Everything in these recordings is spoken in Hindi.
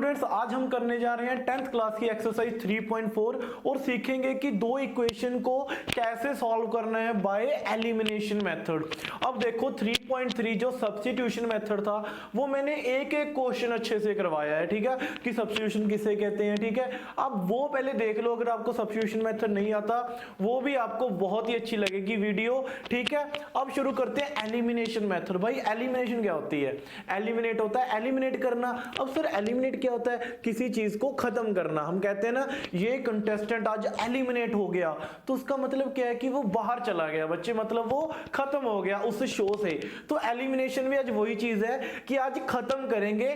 स्टूडेंट्स, आज हम करने जा रहे हैं 10th क्लास की एक्सरसाइज 3.4 और सीखेंगे कि दो इक्वेशन को कैसे सॉल्व करना है बाय एलिमिनेशन मेथड। अब देखो 3.3 जो सब्स्टिट्यूशन मेथड था वो मैंने एक एक क्वेश्चन अच्छे से करवाया है, ठीक है, कि सब्स्टिट्यूशन किसे कहते हैं, ठीक है। अब वो पहले देख लो, अगर आपको सब्स्टिट्यूशन मेथड नहीं आता वो भी आपको बहुत ही अच्छी लगेगी वीडियो, ठीक है। अब शुरू करते हैं एलिमिनेशन मेथड। भाई एलिमिनेशन क्या होती है? एलिमिनेट होता है एलिमिनेट करना। अब सर एलिमिनेट क्या होता है? किसी चीज को खत्म करना। हम कहते हैं ना ये कंटेस्टेंट आज एलिमिनेट हो गया, तो उसका मतलब क्या है कि वो बाहर चला गया बच्चे, मतलब वो खत्म हो गया उस शो से। तो एलिमिनेशन भी आज वही चीज है कि आज खत्म करेंगे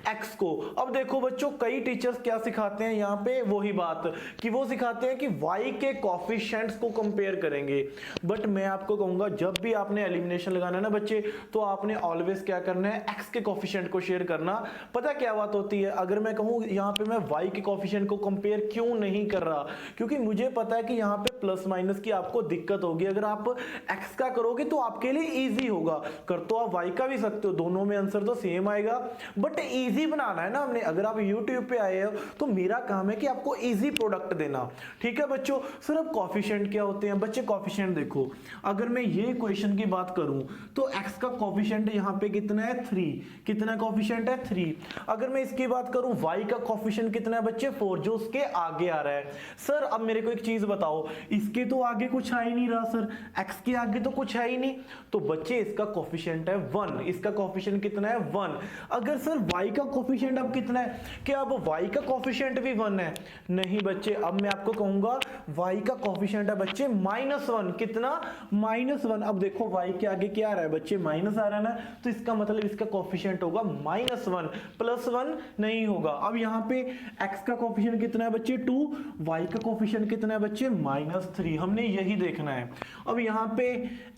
एक्स को। अब देखो बच्चों, कई टीचर्स क्या सिखाते हैं यहाँ पे, वही बात कि वो सिखाते हैं कि y के कोफिशिएंट्स को कंपेयर करेंगे। बट मैं आपको कहूंगा जब भी आपने एलिमिनेशन लगाना है ना बच्चे, तो आपने ऑलवेज क्या करना है, x के कोफिशिएंट को शेयर करना। पता क्या बात होती है, अगर मैं कहूं यहां पे मैं y के कोफिशिएंट को कंपेयर क्यों नहीं कर रहा, क्योंकि मुझे पता है कि यहां पे प्लस माइनस की आपको दिक्कत होगी। अगर आप x का करोगे तो आपके लिए इजी होगा, कर तो आप y का भी सकते हो, दोनों में आंसर तो सेम आएगा, बट इजी बनाना है ना हमने। अगर आप YouTube पे आए हो तो मेरा काम है कि आपको इजी प्रोडक्ट देना, ठीक है बच्चों। सर अब कोफिशिएंट क्या होते हैं बच्चे? कोफिशिएंट देखो, अगर मैं ये इक्वेशन की बात करूं तो x का कोफिशिएंट यहां पे कितना है 3, कितना कोफिशिएंट है 3। अगर मैं इसकी बात करूं y का कोफिशिएंट कितना है बच्चे 4, जो उसके आगे आ रहा है। सर अब मेरे को एक चीज बताओ, इसके तो आगे कुछ आ ही नहीं रहा सर, x के आगे तो कुछ है ही नहीं, तो बच्चे इसका कोफिशिएंट है 1, इसका कोफिशिएंट कितना है 1। अगर सर y का कोफिशिएंट अब कितना है, क्या अब y का कोफिशिएंट भी 1 है? नहीं बच्चे, अब मैं आपको कहूंगा y का कोफिशिएंट है बच्चे -1, कितना -1। अब देखो y के आगे क्या आ रहा है बच्चे, माइनस आ रहा है ना, तो इसका मतलब इसका कोफिशिएंट होगा -1, +1 नहीं होगा। अब यहाँ पे x का कोफिशिएंट कितना है बच्चे 2, y का कोफिशिएंट कितना है बच्चे -3, हमने यही देखना है। अब यहाँ पे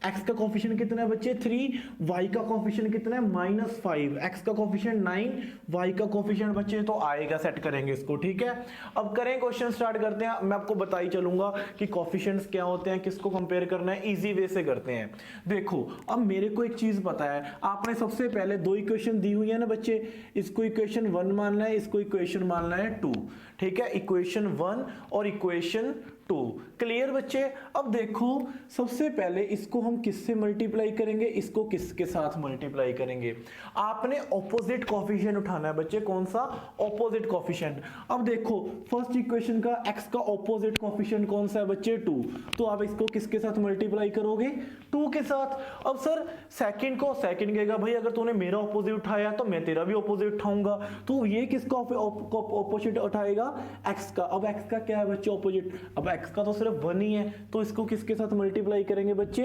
x का कोफिशिएंट कितना है बच्चे 3, y का कोफिशिएंट कितना है -5, x का कोफिशिएंट 9, y का कोफिशिएंट बच्चे तो आएगा, सेट करेंगे इसको, ठीक है। अब करें क्वेश्चन स्टार्ट करते हैं। मैं आपको बता ही चलूंगा कि कोफिशिएंट्स क्या होते हैं, किसको कंपेयर करना है, इजी वे से करते हैं। देखो अब मेरे को एक चीज पता है, आपने सबसे पहले दो इक्वेशन दी हुई है ना बच्चे, इसको इक्वेशन 1 मानना है, इसको इक्वेशन मानना है 2, ठीक है, इक्वेशन 1 और इक्वेशन 2, क्लियर बच्चे। अब देखो सबसे पहले इसको हम किससे मल्टीप्लाई करेंगे, इसको किसके साथ मल्टीप्लाई करेंगे? आपने ऑपोजिट कोफिशिएंट उठाना है बच्चे। कौन सा? Opposite coefficient. अब देखो फर्स्ट इक्वेशन का x का ऑपोजिट कोफिशिएंट कौन सा है बच्चे 2, तो आप इसको किसके साथ मल्टीप्लाई करोगे 2 के साथ। अब सर सेकंड को सेकंड कहेगा भाई अगर तूने मेरा ऑपोजिट उठाया तो मैं तेरा भी ऑपोजिट उठाऊंगा, तो ये किसका ऑपोजिट उठाएगा? x का। अब x का क्या है बच्चे ऑपोजिट? अब x का तो सिर्फ 1 ही है, तो इसको किसके साथ मल्टीप्लाई करेंगे बच्चे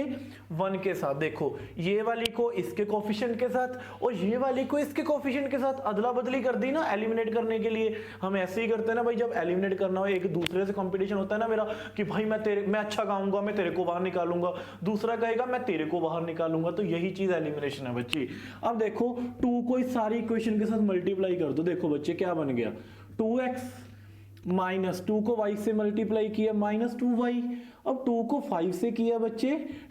1 के साथ। देखो ये वाली को इसके कोफिशिएंट के साथ और ये वाली को इसके कोफिशिएंट के साथ अदला बदली कर दी ना एलिमिनेट करने के लिए। हम ऐसे ही करते हैं ना भाई, जब एलिमिनेट करना हो, एक दूसरे से कंपटीशन होता है ना मेरा कि भाई मैं अच्छा गाऊंगा, मैं तेरे को बाहर निकालूंगा, दूसरा कहेगा मैं तेरे को बाहर निकालूंगा, तो यही चीज एलिमिनेशन है बच्चे। अब देखो 2 को इस सारी इक्वेशन के साथ मल्टीप्लाई कर दो, देखो बच्चे क्या बन गया 2x -2 को y से मल्टीप्लाई किया -2y। अब 2 को 5 से किया बच्चे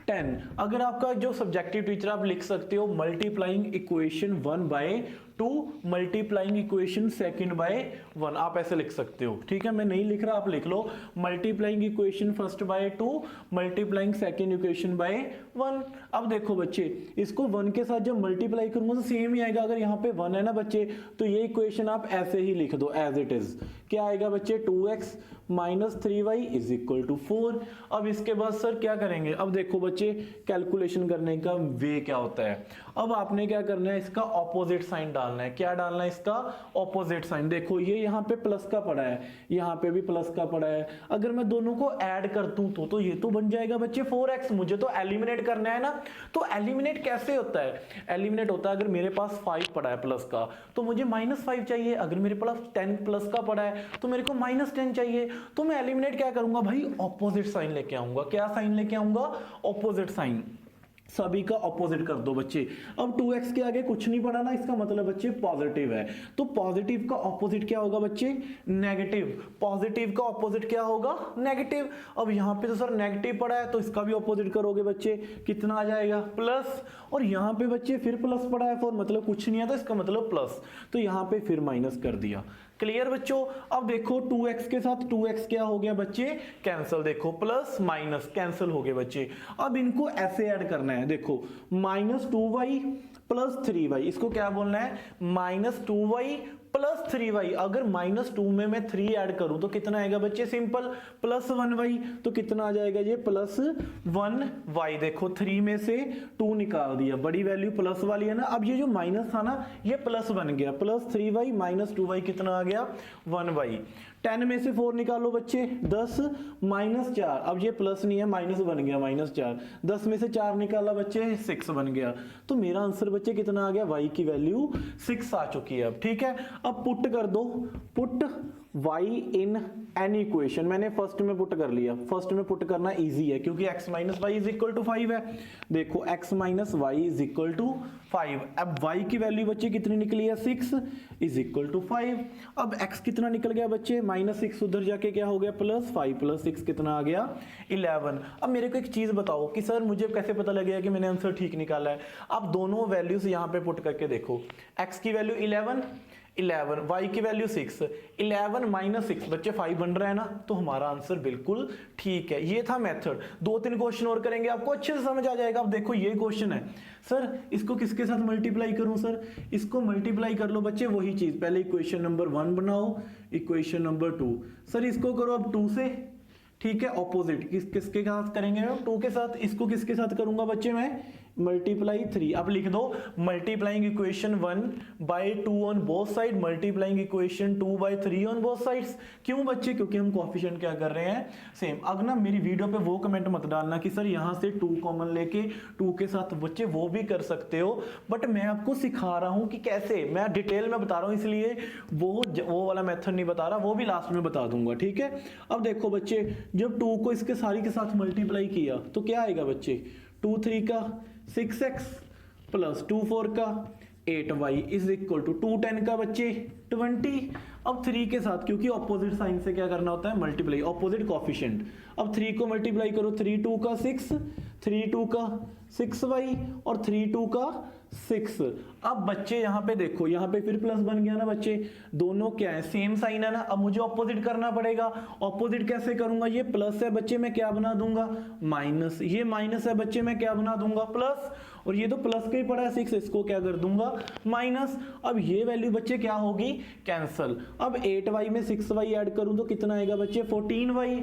10। अगर आपका जो सब्जेक्टिव टीचर आप लिख सकते हो multiplying equation 1 by 2 multiplying equation second by 1, आप ऐसे लिख सकते हो, ठीक है। मैं नहीं लिख रहा, आप लिख लो multiplying equation first by 2 multiplying second equation by 1। अब देखो बच्चे इसको 1 के साथ जब मल्टीप्लाई करूंगा तो सेम ही आएगा। अगर यहाँ पे 1 है ना बच्चे, तो ये इक्वेशन आप ऐसे ही लिख दो एज इट इज। क्या आएगा बच्चे 2x -3y = 4। अब इसके बाद सर क्या करेंगे? अब देखो बच्चे कैलकुलेशन करने का वे क्या होता है। अब आपने क्या करना है, इसका ऑपोजिट साइन डालना है। क्या डालना है? इसका ऑपोजिट साइन। देखो ये यहाँ पे प्लस का पड़ा है, यहाँ पे भी प्लस का पड़ा है। अगर मैं दोनों को ऐड कर दूं तो ये तो बन जाएगा बच्चे 4x। मुझे तो एलिमिनेट करना है ना, तो एलिमिनेट कैसे होता है? एलिमिनेट होता है अगर मेरे पास 5 पड़ा है प्लस का, तो मुझे -5 चाहिए। अगर मेरे पास 10 प्लस का पड़ा है तो मेरे को -10 चाहिए। तो मैं एलिमिनेट क्या करूंगा भाई, ऑपोजिट साइन लेके आऊंगा। क्या साइन लेके आऊंगा? Opposite sign. सभी का ऑपोजिट कर दो बच्चे। अब 2x के आगे कुछ नहीं पड़ा ना, इसका मतलब बच्चे पॉजिटिव है, तो पॉजिटिव का ऑपोजिट क्या होगा बच्चे? नेगेटिव। पॉजिटिव का ऑपोजिट क्या होगा? नेगेटिव। अब यहाँ पे तो सर नेगेटिव पड़ा है तो इसका भी ऑपोजिट करोगे बच्चे, कितना आ जाएगा? प्लस। और यहाँ पे बच्चे फिर प्लस पड़ा है, फॉर मतलब कुछ नहीं है तो इसका मतलब प्लस, तो यहाँ पे फिर माइनस कर दिया। क्लियर बच्चों? अब देखो 2x के साथ 2x क्या हो गया बच्चे? कैंसिल। देखो प्लस माइनस कैंसिल हो गए बच्चे। अब इनको ऐसे ऐड करना है, देखो -2y प्लस 3y, इसको क्या बोलना है? -2y plus 3y। अगर -2 में मैं 3 ऐड करूं तो कितना आएगा बच्चे? सिंपल, +1y, तो कितना आ जाएगा ये? +1y। देखो 3 में से 2 निकाल दिया, बड़ी वैल्यू प्लस वाली है ना, अब ये जो माइनस था ना ये प्लस बन गया, +3y -2y कितना आ गया? 1y। 10 में से 4 निकालो बच्चे, 10 -4, अब ये प्लस नहीं है माइनस बन गया, -4। 10 में से 4 निकाला बच्चे, 6 बन गया। तो मेरा आंसर बच्चे कितना आ गया? y की वैल्यू 6 आ चुकी है। अब ठीक है, अब पुट कर दो, put y in any equation. मैंने फर्स्ट में पुट कर लिया, फर्स्ट में पुट करना इजी है क्योंकि x - y = 5 है। देखो x - y = 5। अब y की वैल्यू बच्चे कितनी निकली है? 6 = 5। अब x कितना निकल गया बच्चे? -6, उधर जाके क्या हो गया? +5 + 6 कितना आ गया? 11। अब मेरे को एक चीज बताओ कि सर मुझे कैसे पता लगेगा कि मैंने आंसर ठीक निकाला है? आप दोनों वैल्यूज यहाँ पे पुट करके देखो, x की वैल्यू 11, y की वैल्यू 6, 11 - 6 बच्चे 5 बन रहा है ना, तो हमारा आंसर बिल्कुल ठीक है। ये था मेथड। 2-3 क्वेश्चन और करेंगे, आपको अच्छे से समझ आ जाएगा। अब देखो ये क्वेश्चन है, सर इसको किसके साथ मल्टीप्लाई करूं? सर इसको मल्टीप्लाई कर लो बच्चे, वही चीज, पहले इक्वेशन नंबर 1 बनाओ, इक्वेशन नंबर 2, सर इसको करो अब 2 से, ठीक है, ऑपोजिट किसके साथ करेंगे? 2 के साथ। इसको किसके साथ करूंगा बच्चे? मैं मल्टीप्लाई 3। अब लिख दो multiplying equation 1 by 2 on both side, multiplying equation 2 by 3 on both sides. क्यों बच्चे? क्योंकि हम कोएफिशिएंट क्या कर रहे हैं? सेम। अब ना मेरी वीडियो पे वो कमेंट मत डालना कि सर यहाँ से 2 कॉमन लेके 2 के साथ, बच्चे वो भी कर सकते हो, बट मैं आपको सिखा रहा हूँ कि कैसे, मैं डिटेल में बता रहा हूँ, इसलिए वो वाला मेथड नहीं बता रहा, वो भी लास्ट में बता दूंगा, ठीक है। अब देखो बच्चे, जब 2 को इसके सारी के साथ मल्टीप्लाई किया तो क्या आएगा बच्चे? 2 3 का 6x प्लस 2 4 का 8y = 2 10 का बच्चे 20। अब 3 के साथ, क्योंकि ऑपोजिट साइन से क्या करना होता है? Multiply, opposite coefficient. अब 3 को मल्टीप्लाई करो, 3 2 का 6, 3 2 का 6y और 3 2 का 6। अब बच्चे यहाँ पे देखो, यहाँ पे फिर प्लस बन गया ना बच्चे, दोनों क्या है? सेम साइन है ना। अब मुझे ऑपोजिट करना पड़ेगा। ऑपोजिट कैसे करूंगा? ये प्लस है बच्चे, मैं क्या बना दूंगा? माइनस। ये माइनस है बच्चे, मैं क्या बना दूंगा? प्लस। और ये तो प्लस का ही पड़ा है 6, इसको क्या कर दूंगा? माइनस। अब ये वैल्यू बच्चे क्या होगी? कैंसल। अब 8y में 6y ऐड करूं तो कितना आएगा बच्चे? 14y।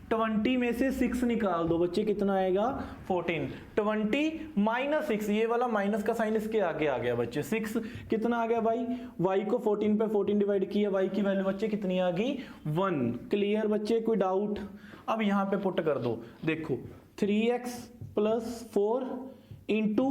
20 में से 6 निकाल दो बच्चे, कितना आएगा? 14। 20 - 6, ये वाला माइनस का साइन इसके आगे आ गया बच्चे, 6 कितना आ गया भाई? y को 14 पे 14 डिवाइड किया, y की वैल्यू बच्चे कितनी आ गई? 1। क्लियर बच्चे? कोई डाउट? अब यहां पे पुट कर दो, देखो 3x + 4 इंटू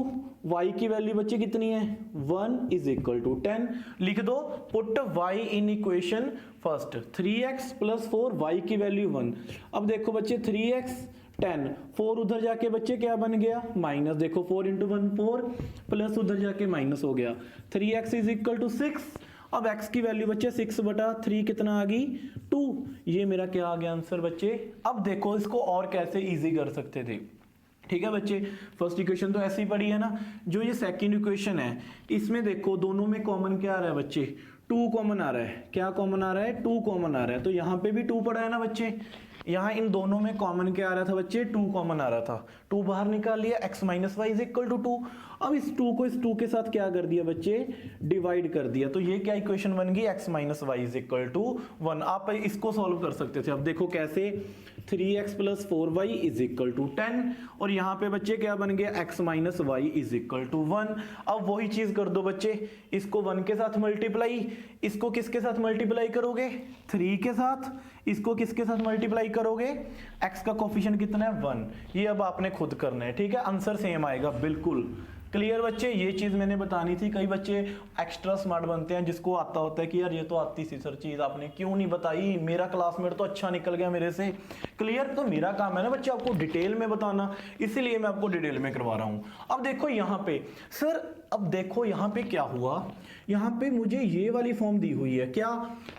y की वैल्यू बच्चे कितनी है? 1 = 10। लिख दो, put y in equation first, 3x + 4, y की वैल्यू 1। अब देखो बच्चे 3x 10, 4 उधर जाके बच्चे क्या बन गया? माइनस। देखो 4 × 1 4, प्लस उधर जाके माइनस हो गया। 3x = 6। अब x की वैल्यू बच्चे 6/3 कितना आ गई? 2। ये मेरा क्या आ गया आंसर बच्चे? अब देखो इसको और कैसे इजी कर सकते थे, ठीक है बच्चे। फर्स्ट इक्वेशन तो ऐसी पड़ी है ना। जो ये सेकंड इक्वेशन है, इसमें देखो दोनों में कॉमन क्या आ रहा है बच्चे? 2 कॉमन आ रहा है। क्या कॉमन आ रहा है? 2 कॉमन आ रहा है। तो यहाँ पे भी 2 पड़ा है ना बच्चे। यहाँ इन दोनों में कॉमन क्या आ रहा था बच्चे? 2 कॉमन आ रहा था। 2 बाहर निकाल लिया, x - y = 2। अब इस 2 को इस 2 के साथ क्या कर दिया बच्चे? डिवाइड कर दिया। तो ये क्या इक्वेशन बन गई? x - y = 1। आप इसको सॉल्व कर सकते थे। अब देखो कैसे, 3x + 4y = 10, और यहाँ पे बच्चे क्या बन गया? x - y = 1। अब वही चीज कर दो बच्चे, इसको 1 के साथ मल्टीप्लाई, इसको किसके साथ मल्टीप्लाई करोगे? 3 के साथ। इसको किसके साथ मल्टीप्लाई करोगे? x का कोफिशिएंट कितना है? 1। ये अब आपने खुद करना है, ठीक है। आंसर सेम आएगा बिल्कुल। क्लियर बच्चे, ये चीज मैंने बतानी थी। कई बच्चे एक्स्ट्रा स्मार्ट बनते हैं जिसको आता होता है कि यार ये तो आती सी सर चीज, आपने क्यों नहीं बताई, मेरा क्लासमेट तो अच्छा निकल गया मेरे से। क्लियर, तो मेरा काम है ना बच्चे आपको डिटेल में बताना, इसीलिए मैं आपको डिटेल में करवा रहा हूं। अब देखो यहाँ पे सर, अब देखो यहाँ पे क्या हुआ, यहाँ पे मुझे ये वाली फॉर्म दी हुई है क्या,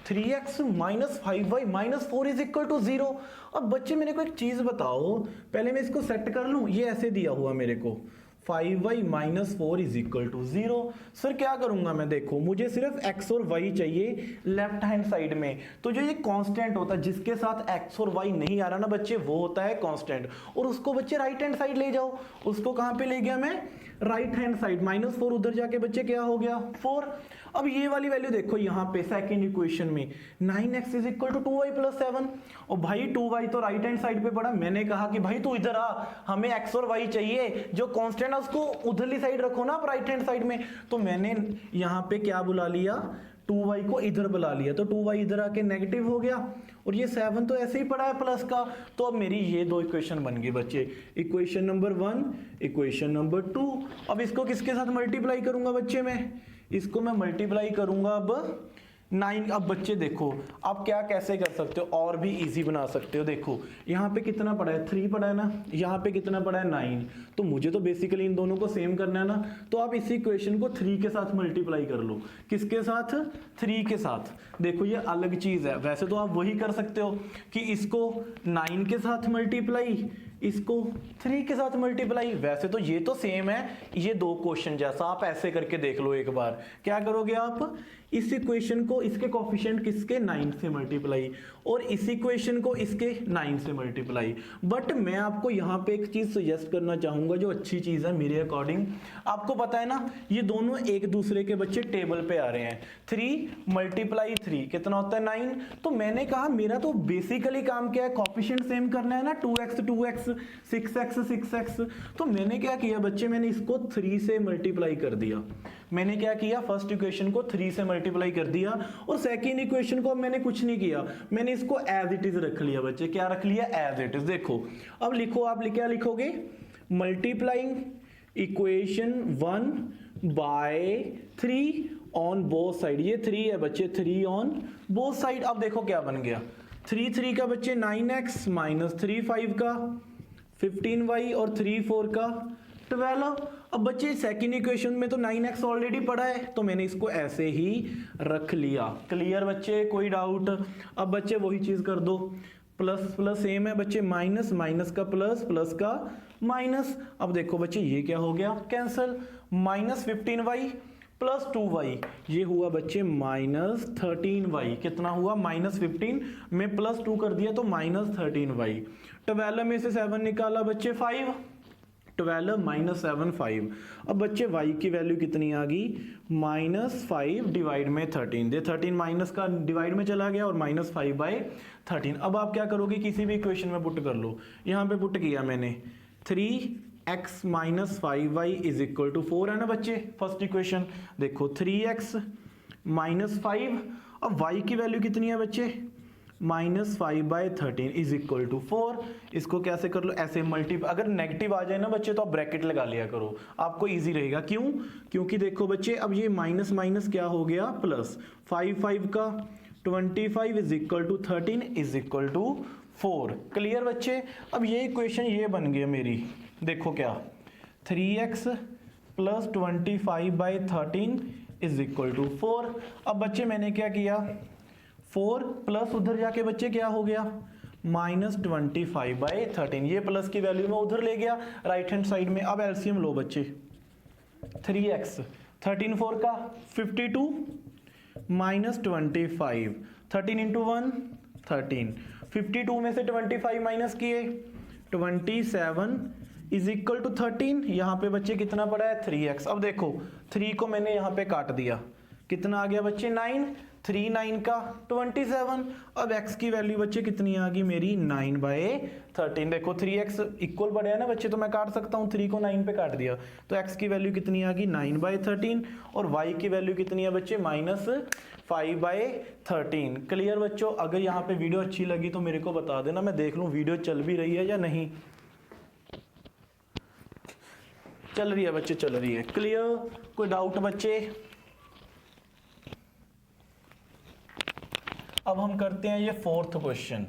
3x minus 5y minus 4 is equal to 0। अब बच्चे मेरे को एक चीज बताओ, पहले मैं इसको सेट कर लूं, ये ऐसे दिया हुआ मेरे को 5y minus 4 is equal to 0। Sir क्या करूंगा मैं, देखो मुझे सिर्फ x और y चाहिए लेफ्ट हैंड साइड में, तो जो ये कांस्टेंट होता है जिसके साथ x और y नहीं आ रहा ना बच्चे, वो होता है कांस्टेंट, और उसको बच्चे राइट हैंड साइड ले जाओ। उसको कहां पे ले गया मैं, राइट हैंड साइड, माइनस 4 उधर जाके बच्चे क्या हो गया 4। अब ये वाली वैल्यू देखो यहाँ पे सेकंड इक्वेशन में 9x is equal to 2y plus 7, और भाई 2y तो राइट हैंड साइड पे पड़ा, मैंने कहा कि भाई तू इधर आ, हमें x और y चाहिए, जो कांस्टेंट है उसको उधरली साइड रखो ना आप राइट हैंड साइड में। तो मैंने यहाँ पे क्या बुला लिया, 2y को इधर बुला लिया, तो 2y इधर आके नेगेटिव हो गया, और ये 7 तो ऐसे ही पड़ा है प्लस का। तो अब मेरी ये दो इक्वेशन बन गई बच्चे, इक्वेशन नंबर 1, इक्वेशन नंबर 2। अब इसको किसके साथ मल्टीप्लाई करूंगा बच्चे, मैं इसको मैं मल्टीप्लाई करूंगा अब 9। अब बच्चे देखो आप क्या कैसे कर सकते हो और भी इजी बना सकते हो। देखो यहाँ पे कितना पड़ा है, 3 पड़ा है ना, यहाँ पे कितना पड़ा है 9, तो मुझे तो बेसिकली इन दोनों को सेम करना है ना, तो आप इसी इक्वेशन को 3 के साथ मल्टीप्लाई कर लो। किसके साथ, 3 के साथ। देखो ये अलग चीज है, वैसे तो आप वही कर सकते हो कि इसको 9 के साथ मल्टीप्लाई, इसको 3 के साथ मल्टीप्लाई, वैसे तो ये तो सेम है, ये दो क्वेश्चन जैसा। आप ऐसे करके देख लो एक बार, क्या करोगे आप, इस इक्वेशन को इसके कोफिशिएंट किसके 9 से मल्टीप्लाई, और इस इक्वेशन को इसके 9 से मल्टीप्लाई। बट मैं आपको यहाँ पे एक चीज सजेस्ट करना चाहूंगा जो अच्छी चीज है मेरे अकॉर्डिंग। आपको पता है ना ये दोनों एक दूसरे के बच्चे टेबल पे आ रहे हैं, 3 मल्टीप्लाई 3 कितना होता है 9। तो मैंने कहा मेरा तो बेसिकली काम क्या है, कोफिशिएंट सेम करना है ना, 2x 2x 6x 6x। तो मैंने क्या किया बच्चे, मैंने इसको 3 से मल्टीप्लाई कर दिया। मैंने क्या किया, फर्स्ट इक्वेशन को 3 से मल्टीप्लाई कर दिया, और सेकेंड इक्वेशन को मैंने कुछ नहीं किया, मैंने इसको एज इट इज रख लिया बच्चे। क्या रख लिया, एज इट इज। देखो अब लिखो, आप क्या लिखोगे, multiplying equation 1 by 3 on both side. ये 3 है बच्चे, 3 ऑन बोथ साइड। अब देखो क्या बन गया, 3 का बच्चे 9x माइनस 3 5 का 15y और 3 4 का 12। अब बच्चे सेकंड इक्वेशन में तो 9x ऑलरेडी पड़ा है, तो मैंने इसको ऐसे ही रख लिया। क्लियर बच्चे, कोई डाउट। अब बच्चे वही चीज कर दो, प्लस प्लस सेम है बच्चे, माइनस माइनस का प्लस, प्लस का माइनस। अब देखो बच्चे ये क्या हो गया, cancel. Minus 15y plus 2y, ये हुआ बच्चे माइनस 13y। कितना हुआ, माइनस 15 में प्लस 2 कर दिया तो माइनस 13y। 12 में से 7 निकाला बच्चे 5, 12 माइनस 7 5। अब बच्चे y की वैल्यू कितनी आ गई, माइनस 5 डिवाइड में 13। दे 13 माइनस का डिवाइड में चला गया और माइनस 5 बाई 13। अब आप क्या करोगे, किसी भी इक्वेशन में पुट कर लो। यहाँ पे पुट किया मैंने, 3x minus 5y is equal to 4 है ना बच्चे, फर्स्ट इक्वेशन। देखो 3x माइनस 5, अब y की वैल्यू कितनी है बच्चे, minus 5 by 13 is equal to 4। इसको कैसे कर लो, ऐसे मल्टीप्लाई, अगर नेगेटिव आ जाए ना बच्चे तो आप ब्रैकेट लगा लिया करो, आपको इजी रहेगा। क्यों, क्योंकि देखो बच्चे अब ये माइनस माइनस क्या हो गया प्लस, 5 5 का 25 is equal to 13 is equal to 4। Clear बच्चे। अब ये इक्वेशन ये बन गया मेरी, देखो क्या, 3x plus 25 by 13 is equal to 4। अब बच्चे मैंने क्या किया, 4 प्लस उधर जाके बच्चे क्या हो गया, माइनस 25 बाई 13। ये प्लस की वैल्यू में उधर ले गया राइट हैंड साइड में। अब एलसीएम लो बच्चे, 3x 13 4 का 52 माइनस 25, 13 इंटू 1 13, 52 में से 25 माइनस किए 27 इज इक्वल टू 13। यहाँ पे बच्चे कितना पड़ा है 3x। अब देखो 3 को मैंने यहाँ पे काट दिया, कितना आ गया बच्चे 9, 3 9 का 27। अब x की वैल्यू बच्चे कितनी आ गई मेरी 9 बाय 13। देखो 3x इक्वल पड़े है ना बच्चे, तो मैं काट सकता हूँ, 3 को 9 पे काट दिया तो x की वैल्यू कितनी आ गई 9 बाय 13, और y की वैल्यू कितनी है बच्चे माइनस 5 बाय 13। क्लियर बच्चों। अगर यहाँ पे वीडियो अच्छी लगी तो मेरे को बता देना, मैं देख लूँ वीडियो चल भी रही है या नहीं। चल रही है बच्चे, चल रही है। क्लियर? कोई डाउट बच्चे? अब हम करते हैं ये फोर्थ क्वेश्चन।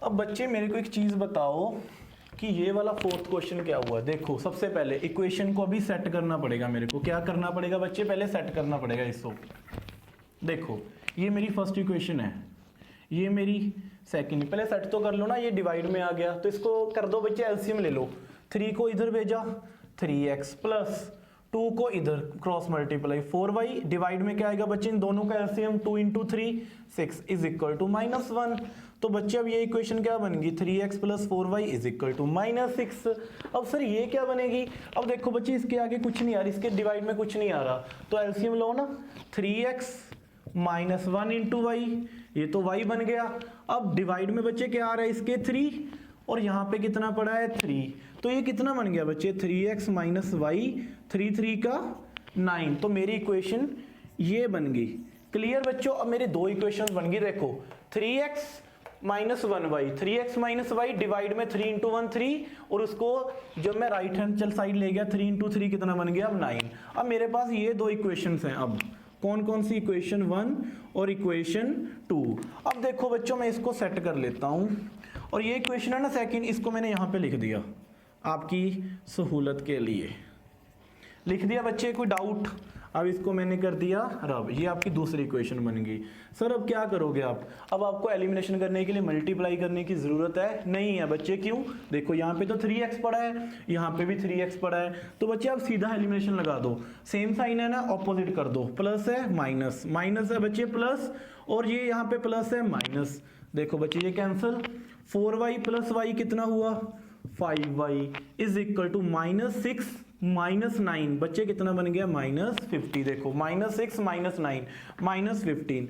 अब बच्चे मेरे को एक चीज बताओ कि ये वाला फोर्थ क्वेश्चन क्या हुआ। देखो सबसे पहले इक्वेशन को अभी सेट करना पड़ेगा मेरे को। क्या करना पड़ेगा बच्चे? पहले सेट करना पड़ेगा इसको। देखो ये मेरी फर्स्ट इक्वेशन है, ये मेरी सेकंड। पहले सेट तो कर लो ना, ये डिवाइड में आ गया तो इसको कर दो बच्चे, एलसीएम ले लो। 3 को इधर भेजा 3x प्लस 2 को इधर क्रॉस मल्टीप्लाई 4y, डिवाइड में क्या आएगा बच्चे? इन दोनों का LCM 2 into 3 6 is equal to -1। तो बच्चे अब ये इक्वेशन क्या बनेगी? 3x plus 4y is equal to -6। अब सर ये क्या बनेगी? अब देखो बच्चे इसके आगे कुछ नहीं आ रहा, इसके डिवाइड में कुछ नहीं आ रहा, तो एलसीएम लो ना। 3x माइनस 1 इंटू वाई, ये तो y बन गया। अब डिवाइड में बच्चे क्या आ रहा है? इसके 3, और यहाँ पे कितना पड़ा है? 3। तो ये कितना बन गया बच्चे? 3x माइनस वाई, 3 3 का 9। तो मेरी इक्वेशन ये बन गई। क्लियर बच्चों? अब मेरे दो इक्वेशन बन गई। देखो 3x minus 1y, 3x minus Y divide में 3 इंटू 1 3, और उसको जब मैं राइट हैंड चल साइड ले गया 3 इंटू 3 कितना बन गया? अब 9। अब मेरे पास ये दो इक्वेशंस हैं। अब कौन कौन सी? इक्वेशन 1 और इक्वेशन 2। अब देखो बच्चों मैं इसको सेट कर लेता हूं, और ये इक्वेशन है ना सेकंड, इसको मैंने यहां पे लिख दिया आपकी सहूलत के लिए। लिख दिया बच्चे? कोई डाउट? अब इसको मैंने कर दिया रब, ये आपकी दूसरी इक्वेशन बन गई। सर अब क्या करोगे आप? अब आपको एलिमिनेशन करने के लिए मल्टीप्लाई करने की जरूरत है? नहीं है बच्चे। क्यों? देखो यहाँ पे तो 3x पड़ा है, यहाँ पे भी 3x पड़ा है, तो बच्चे आप सीधा एलिमिनेशन लगा दो। सेम साइन है ना, ऑपोजिट कर दो। प्लस है माइनस, माइनस है बच्चे प्लस, और ये यहाँ पे प्लस है माइनस। देखो बच्चे ये कैंसिल। 4y प्लस y कितना हुआ? 5y is equal to -6 -9। बच्चे कितना बन गया? -50। देखो -6 -9 -15।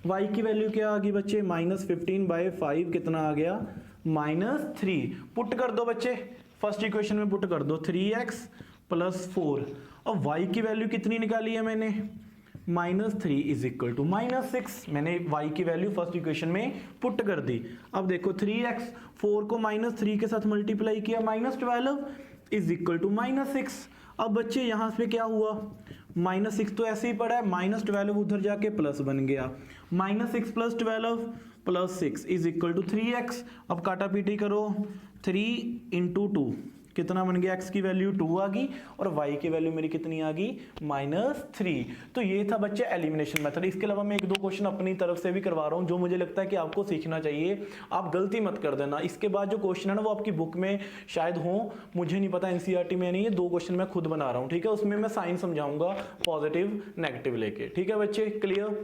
y की वैल्यू क्या आ गई बच्चे? -15/5 कितना आ गया? -3। पुट कर दो बच्चे, फर्स्ट इक्वेशन में पुट कर दो 3x प्लस 4। और y की वैल्यू कितनी निकाली है मैंने? -3 इज इक्वल टू -6। मैंने y की वैल्यू फर्स्ट इक्वेशन में पुट कर दी। अब देखो 3x 4 को -3 के साथ मल्टीप्लाई किया, -12 इज इक्वल टू -6। अब बच्चे यहाँ पे क्या हुआ? -6 तो ऐसे ही पड़ा है, -12 उधर जाके प्लस बन गया। -6 plus 12 plus 6 is equal to 3x। अब काटा पीटी करो, 3 इंटू 2 कितना बन गया? x की वैल्यू 2 आ गई, और y की वैल्यू मेरी कितनी आ गई? -3। तो ये था बच्चे एलिमिनेशन मेथड। इसके अलावा मैं 1-2 क्वेश्चन अपनी तरफ से भी करवा रहा हूँ जो मुझे लगता है कि आपको सीखना चाहिए। आप गलती मत कर देना। इसके बाद जो क्वेश्चन है ना वो आपकी बुक में शायद हो, मुझे नहीं पता, एनसीईआरटी में नहीं है। 2 क्वेश्चन मैं खुद बना रहा हूँ, ठीक है? उसमें मैं साइन समझाऊंगा पॉजिटिव नेगेटिव लेके, ठीक है बच्चे? क्लियर?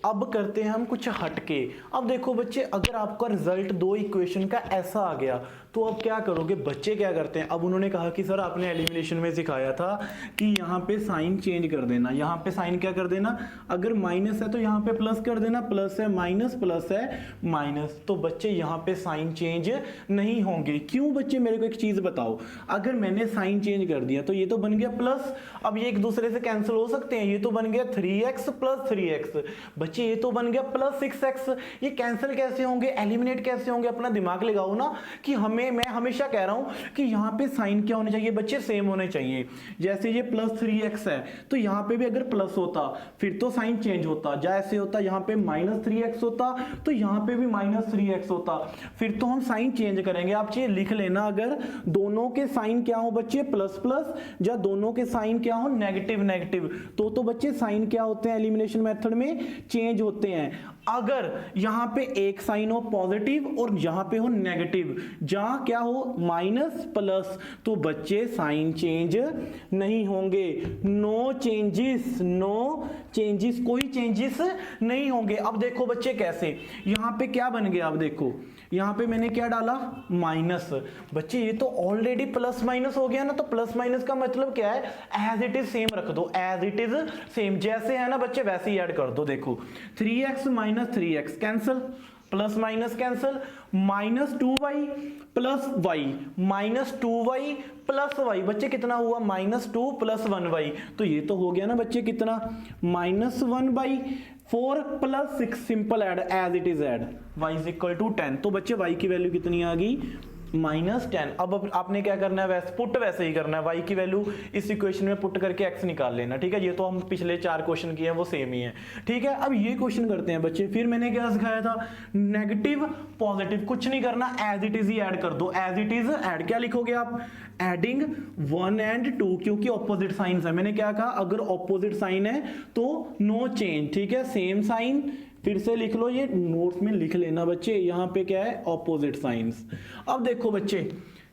अब करते हैं हम कुछ हटके। अब देखो बच्चे, अगर आपका रिजल्ट 2 इक्वेशन का ऐसा आ गया तो अब क्या करोगे? बच्चे क्या करते हैं? अब उन्होंने कहा कि सर आपने एलिमिनेशन में सिखाया था कि यहाँ पे साइन चेंज कर देना। यहाँ पे साइन क्या कर देना? अगर माइनस है तो यहाँ पे प्लस कर देना, प्लस है माइनस, प्लस है माइनस। तो बच्चे यहाँ पे साइन चेंज नहीं होंगे। क्यों बच्चे? मेरे को एक चीज बताओ, अगर मैंने साइन चेंज कर दिया तो ये तो बन गया प्लस, अब ये एक दूसरे से कैंसिल हो सकते हैं। ये तो बन गया 3x प्लस 3x, बच्चे ये तो बन गया प्लस 6x। ये कैंसिल कैसे होंगे? एलिमिनेट कैसे होंगे? अपना दिमाग लगाओ ना कि मैं हमेशा कह रहा हूं कि यहाँ पे साइन क्या होने चाहिए बच्चे? सेम होने चाहिए। जैसे ये प्लस 3x है तो यहाँ पे भी अगर प्लस होता फिर तो साइन चेंज होता। जैसे होता यहाँ पे -3x होता तो यहाँ पे भी -3x होता, फिर तो हम साइन चेंज करेंगे। आप ये लिख लेना, अगर दोनों के साइन क्या हो बच्चे? प्लस प्लस, या दोनों के साइन क्या हो? नेगेटिव नेगेटिव, तो बच्चे साइन क्या होते हैं एलिमिनेशन मेथड में? चेंज होते हैं। अगर यहां पे एक साइन हो पॉजिटिव और यहां पे हो नेगेटिव, जहां क्या हो? माइनस प्लस, तो बच्चे साइन चेंज नहीं होंगे। नो चेंजेस, नो चेंजेस, कोई चेंजेस नहीं होंगे। अब देखो बच्चे कैसे, यहां पे क्या बन गया? अब देखो यहां पे मैंने क्या डाला? माइनस। बच्चे ये तो ऑलरेडी प्लस माइनस हो गया ना, तो प्लस माइनस का मतलब क्या है? एज इट इज सेम रख दो, एज इट इज सेम, जैसे है ना बच्चे वैसे ही ऐड कर दो। देखो 3x minus 3x cancel, plus minus cancel, -2y plus y, -2y plus y, बच्चे कितना हुआ -2 प्लस 1y, तो ये तो हो गया ना बच्चे कितना -1/4 plus 6, simple add as it is add, y is equal to 10, तो बच्चे y की वैल्यू कितनी आ गई -10। अब आपने क्या करना है, वैसे ही करना है, y की वैल्यू इस इक्वेशन में पुट करके x निकाल लेना, ठीक है। ये तो हम पिछले 4 क्वेश्चन किए हैं वो सेम ही है, ठीक है। अब ये क्वेश्चन करते हैं बच्चे, फिर मैंने क्या सिखाया था, नेगेटिव पॉजिटिव कुछ नहीं करना, एज इट इज ही ऐड कर दो, एज इट इज ऐड, क्या लिखोगे आप, एडिंग 1 and 2, क्योंकि ऑपोजिट साइंस है। मैंने क्या कहा, अगर ऑपोजिट साइन है तो नो चेंज, ठीक है, सेम साइन, फिर से लिख लो, ये नोट्स में लिख लेना बच्चे, यहां पे क्या है, ऑपोजिट साइंस। अब देखो बच्चे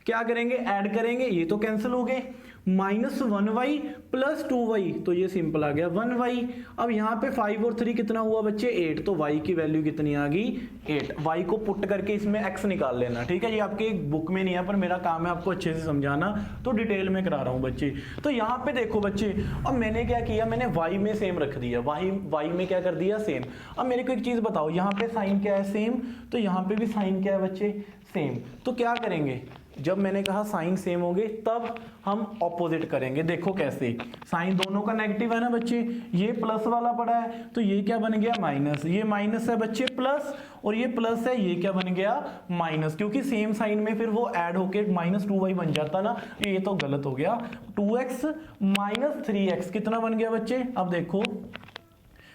क्या करेंगे, ऐड करेंगे, ये तो कैंसिल हो गए, -1y प्लस 2y, तो ये सिंपल आ गया 1y। अब यहाँ पे 5 और 3 कितना हुआ बच्चे 8, तो y की वैल्यू कितनी आ गई 8। y को पुट करके इसमें x निकाल लेना, ठीक है। ये आपके बुक में नहीं है पर मेरा काम है आपको अच्छे से समझाना, तो डिटेल में करा रहा हूँ बच्चे। तो यहाँ पे देखो बच्चे, अब मैंने क्या किया, मैंने y में सेम रख दिया, y में क्या कर दिया सेम। अब मेरे को एक चीज बताओ, यहाँ पे साइन क्या है सेम, तो यहाँ पे भी साइन क्या है बच्चे सेम, तो क्या करेंगे, जब मैंने कहा साइन सेम होंगे तब हम ऑपोजिट करेंगे। देखो कैसे, साइन दोनों का नेगेटिव है ना बच्चे, ये प्लस वाला पड़ा है तो ये क्या बन गया माइनस, ये माइनस है बच्चे प्लस, और ये प्लस है, ये क्या बन गया माइनस, क्योंकि सेम साइन में फिर वो ऐड होके -2y बन जाता ना, ये तो गलत हो गया। 2x - 3x कितना बन गया बच्चे, अब देखो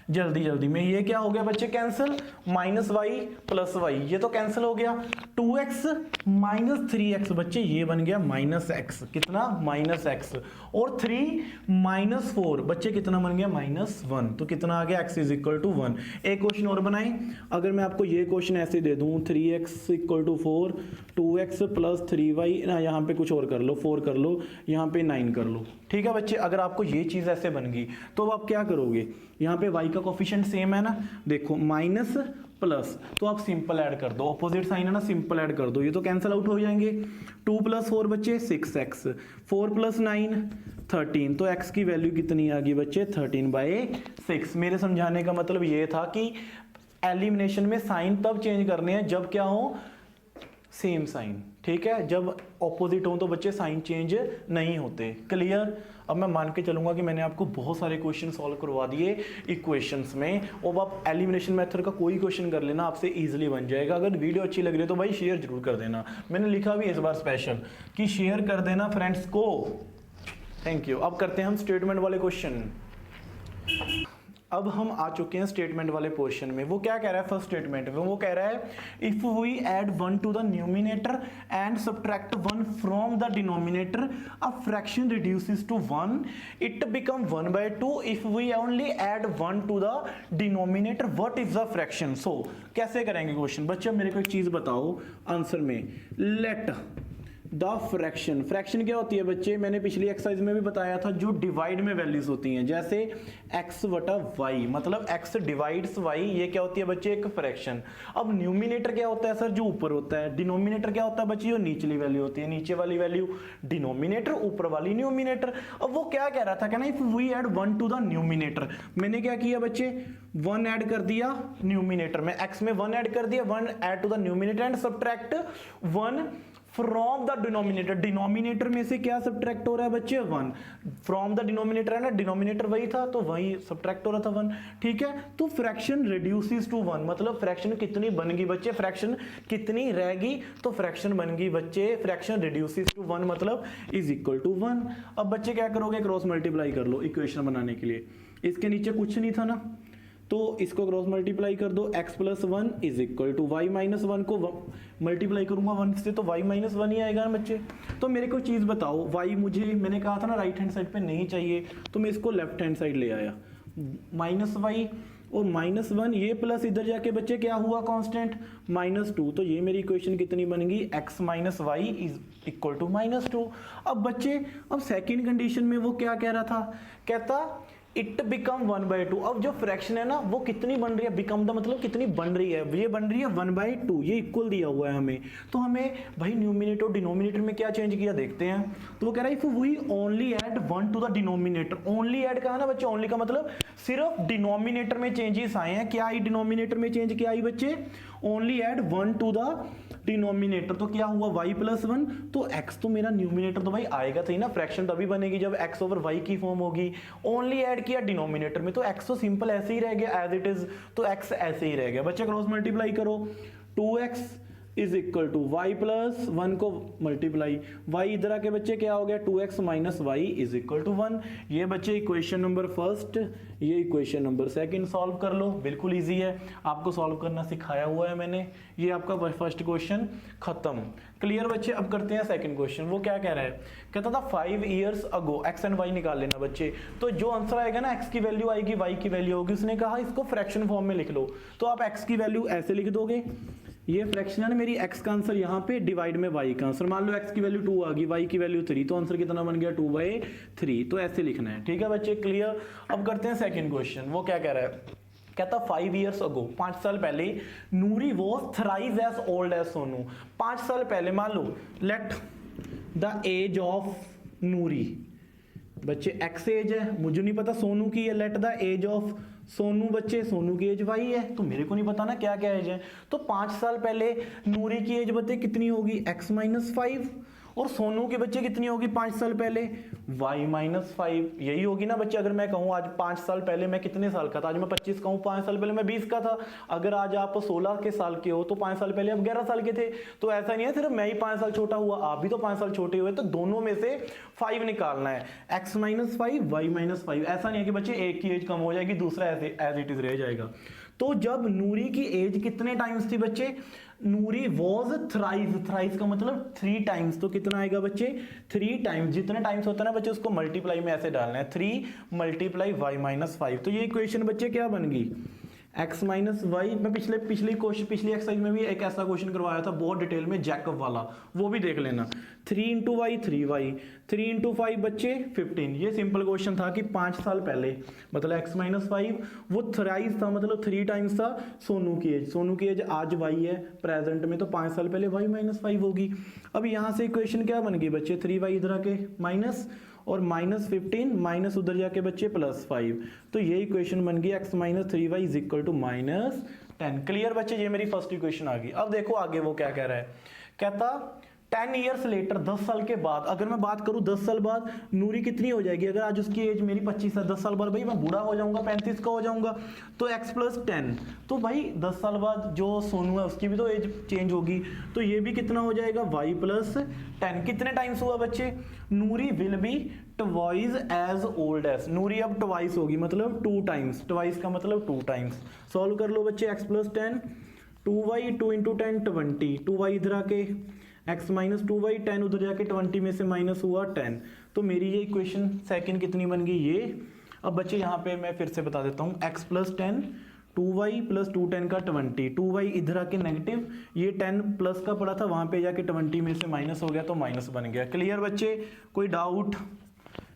जल्दी जल्दी में, ये क्या हो गया बच्चे कैंसिल, -y प्लस y, ये तो कैंसिल हो गया, 2x - 3x बच्चे ये बन गया -x, कितना -x, और 3 - 4 बच्चे कितना बन गया -1, तो कितना आ गया x = 1। एक क्वेश्चन और बनाएं, अगर मैं आपको ये क्वेश्चन ऐसे दे दूं 3x = 4, 2x + 3y, ना यहाँ पे कुछ और कर लो, 4 कर लो, यहाँ पे 9 कर लो, ठीक है बच्चे। अगर आपको ये चीज ऐसे बन गई तो आप क्या करोगे, यहाँ पे y का कोफिशिएंट सेम है ना, देखो माइनस प्लस, तो आप सिंपल ऐड कर दो, ऑपोजिट साइन है ना, सिंपल ऐड कर दो, ये तो कैंसिल आउट हो जाएंगे। 2 + 4 बच्चे 6x, 4 + 9 13, तो x की वैल्यू कितनी आ गई बच्चे 13/6। मेरे समझाने का मतलब ये था कि एलिमिनेशन में साइन तब चेंज करने हैं जब क्या हो, सेम साइन, ठीक है। जब ऑपोजिट हो तो बच्चे साइन चेंज नहीं होते, क्लियर। अब मैं मान के चलूंगा कि मैंने आपको बहुत सारे क्वेश्चन सॉल्व करवा दिए इक्वेशंस में, और आप एलिमिनेशन मेथड का कोई क्वेश्चन कर लेना, आपसे इजीली बन जाएगा। अगर वीडियो अच्छी लग रही है तो भाई शेयर जरूर कर देना, मैंने लिखा भी इस बार स्पेशल कि शेयर कर देना फ्रेंड्स को, थैंक यू। अब करते हैं हम स्टेटमेंट वाले क्वेश्चन। अब हम आ चुके हैं स्टेटमेंट वाले पोर्शन में। वो क्या कह रहा है फर्स्ट स्टेटमेंट में, वो कह रहा है if we add 1 to the numerator and subtract 1 from the denominator a fraction reduces to 1 it become 1/2 if we only add 1 to the denominator what is the fraction. So कैसे करेंगे क्वेश्चन बच्चे, मेरे को एक चीज बताओ आंसर में, लेट द फ्रैक्शन, फ्रैक्शन क्या होती है बच्चे, मैंने पिछली एक्सरसाइज में भी बताया था, जो डिवाइड में वैल्यूज होती हैं, जैसे x/y, मतलब x डिवाइड्स y, ये क्या होती है बच्चे एक फ्रैक्शन। अब न्यूमिनेटर क्या होता है सर, जो ऊपर होता है, डिनोमिनेटर क्या होता है बच्चे, जो निचली वैल्यू होती है, नीचे वाली वैल्यू डिनोमिनेटर, ऊपर वाली न्यूमिनेटर। अब वो क्या कह रहा था, कहना if we add 1 to the numerator, मैंने क्या किया बच्चे 1 ऐड कर दिया न्यूमिनेटर में, x में 1 ऐड कर दिया, 1 add to the numerator and subtract 1 from the denominator, denominator में से क्या सब्ट्रैक्ट हो रहा है बच्चे 1, फ्रॉम द डिनोमिनेटर है ना, डिनोमिनेटर वही था तो वही सब्ट्रैक्ट हो रहा था 1, ठीक है। तो फ्रैक्शन रिड्यूसेस टू 1, मतलब फ्रैक्शन कितनी बन गई बच्चे, फ्रैक्शन कितनी रहेगी, तो फ्रैक्शन बन गई बच्चे, फ्रैक्शन रिड्यूसेस टू 1 मतलब = 1। अब बच्चे क्या करोगे, क्रॉस मल्टीप्लाई कर लो इक्वेशन बनाने के लिए, इसके नीचे कुछ नहीं था ना, तो इसको क्रॉस मल्टीप्लाई कर दो, x + 1 = y - 1 को मल्टीप्लाई करूंगा 1 से तो y - 1 ही आएगा ना बच्चे। तो मेरे को चीज बताओ, y मुझे, मैंने कहा था ना राइट हैंड साइड पे नहीं चाहिए, तो मैं इसको लेफ्ट हैंड साइड ले आया, -y और -1, ये प्लस इधर जाके बच्चे क्या हुआ कांस्टेंट -2, तो ये मेरी इक्वेशन कितनी बन गई, x - y = -2। अब बच्चे, अब सेकेंड कंडीशन में वो क्या कह रहा था, कहता इट बिकम 1/2। अब जो फ्रैक्शन है ना वो कितनी बन रही है, बिकम द मतलब कितनी बन रही है, ये बन रही है 1/2, ये इक्वल दिया हुआ है हमें। तो हमें भाई न्यूमिनेटर और डिनोमिनेटर में क्या चेंज किया देखते हैं। तो वो कह रहा है if we only add 1 to the denominator, only add कहा ना बच्चे, ओनली का मतलब सिर्फ डिनोमिनेटर में चेंजेस आए हैं। क्या आई डिनोमिनेटर में चेंज क्या आई बच्चे, only add 1 to the denominator, तो क्या हुआ y प्लस 1, तो x तो मेरा न्यूमिनेटर तो भाई आएगा तो ही ना, फ्रैक्शन तभी बनेगी जब x ओवर y की फॉर्म होगी। ओनली ऐड किया डिनोमिनेटर में तो x तो सिंपल ऐसे ही रह गया एज इट इज, तो x ऐसे ही रह गया बच्चे। क्रॉस मल्टीप्लाई करो, 2x is equal to y plus 1 को मल्टीप्लाई, y इधर आके बच्चे क्या हो गया 2x minus y is equal to 1। ये बच्चे इक्वेशन नंबर फर्स्ट, ये इक्वेशन नंबर सेकंड सॉल्व कर लो, बिल्कुल इजी है, आपको सॉल्व करना सिखाया हुआ है मैंने। ये आपका फर्स्ट क्वेश्चन खत्म, क्लियर बच्चे। अब करते हैं सेकंड क्वेश्चन। वो क्या कह रहा है, कहता था 5 years ago, x and y निकाल लेना बच्चे। तो जो आंसर आएगा ना x की वैल्यू आएगी, y की वैल्यू होगी। उसने कहा इसको फ्रैक्शन फॉर्म में लिख लो, तो आप x की वैल्यू ऐसे लिख दोगे, ये फ्रैक्शन है ना मेरी, x का आंसर यहाँ पे डिवाइड में y का आंसर। मान लो x की वैल्यू 2 आ गई, y की वैल्यू 3, तो आंसर कितना बन गया 2/3। तो ऐसे लिखना है, ठीक है बच्चे, क्लियर। अब करते हैं सेकंड क्वेश्चन। वो क्या कह रहा है, कहता 5 इयर्स अगो, 5 साल पहले, Noori was thrice as old as Sonu. 5 साल पहले मान लो, let the age of Noori, बच्चे x एज है, मुझे नहीं पता सोनू की है, let the age of Sonu, बच्चे सोनू की एज वाई है, तो मेरे को नहीं पता ना क्या क्या एज है। तो 5 साल पहले नूरी की एज बच्चे कितनी होगी, x माइनस 5, और सोनू के बच्चे कितनी होगी 5 साल पहले, y माइनस 5, यही होगी ना बच्चे। अगर मैं कहूँ आज 5 साल पहले मैं कितने साल का था, आज मैं 25 कहूँ, 5 साल पहले मैं 20 का था। अगर आज आप 16 के साल के हो तो 5 साल पहले आप 11 साल के थे। तो ऐसा नहीं है सिर्फ मैं ही 5 साल छोटा हुआ, आप भी तो 5 साल छोटे हुए, तो दोनों में से 5 निकालना है, x माइनस 5, वाई माइनस 5। ऐसा नहीं है कि बच्चे एक की एज कम हो जाएगी, दूसरा ऐसे एज इट इज रह जाएगा। तो जब नूरी की एज कितने टाइम्स थी बच्चे, नूरी वॉज थ्राइस, थ्राइस का मतलब 3 टाइम्स, तो कितना आएगा बच्चे 3 टाइम्स। जितने टाइम्स होता है ना बच्चे उसको मल्टीप्लाई में ऐसे डालना है, 3 मल्टीप्लाई वाई माइनस 5। तो ये इक्वेशन बच्चे क्या बन गई, x माइनस वाई। मैं पिछली एक्सरसाइज में भी एक ऐसा क्वेश्चन करवाया था बहुत डिटेल में, जैकब वाला, वो भी देख लेना। 3 इंटू वाई 3y, 3 इंटू 5 बच्चे 15। ये सिंपल क्वेश्चन था कि 5 साल पहले मतलब x माइनस 5 वो थ्राइस था, मतलब 3 टाइम्स था सोनू की एज। सोनू की एज आज y है प्रेजेंट में, तो 5 साल पहले y माइनस 5 होगी। अब यहाँ से इक्वेशन क्या बन गई बच्चे, 3y इधर आके माइनस, और माइनस 15 माइनस उधर जाके बच्चे प्लस 5। तो ये इक्वेशन बन गई x minus 3y is equal to minus 10। Clear बच्चे, ये मेरी फर्स्ट इक्वेशन आ गई। अब देखो आगे वो क्या कह रहा है, कहता 10 ईयर्स लेटर, 10 साल के बाद। अगर मैं बात करूं 10 साल बाद नूरी कितनी हो जाएगी, अगर आज उसकी एज मेरी 25 है, 10 साल बाद भाई मैं बूढ़ा हो जाऊंगा, 35 का हो जाऊंगा, तो x प्लस 10। तो भाई 10 साल बाद जो सोनू है उसकी भी तो एज चेंज होगी, तो ये भी कितना हो जाएगा y प्लस 10। कितने टाइम्स हुआ बच्चे, Noori will be twice as old as, Noori अब ट्वाइस होगी मतलब 2 टाइम्स, ट्वाइस का मतलब 2 टाइम्स। सॉल्व कर लो बच्चे, x plus 10, 2y 2 into 10 20, 2y इधर आके x माइनस 2y, 10 उधर जाके 20 में से माइनस हुआ 10। तो मेरी ये इक्वेशन सेकंड कितनी बन गई ये। अब बच्चे यहाँ पे मैं फिर से बता देता हूँ, x प्लस 10, 2y प्लस 2 10 का 20, 2y इधर आके नेगेटिव, ये 10 प्लस का पड़ा था वहां पे जाके 20 में से माइनस हो गया तो माइनस बन गया। क्लियर बच्चे, कोई डाउट,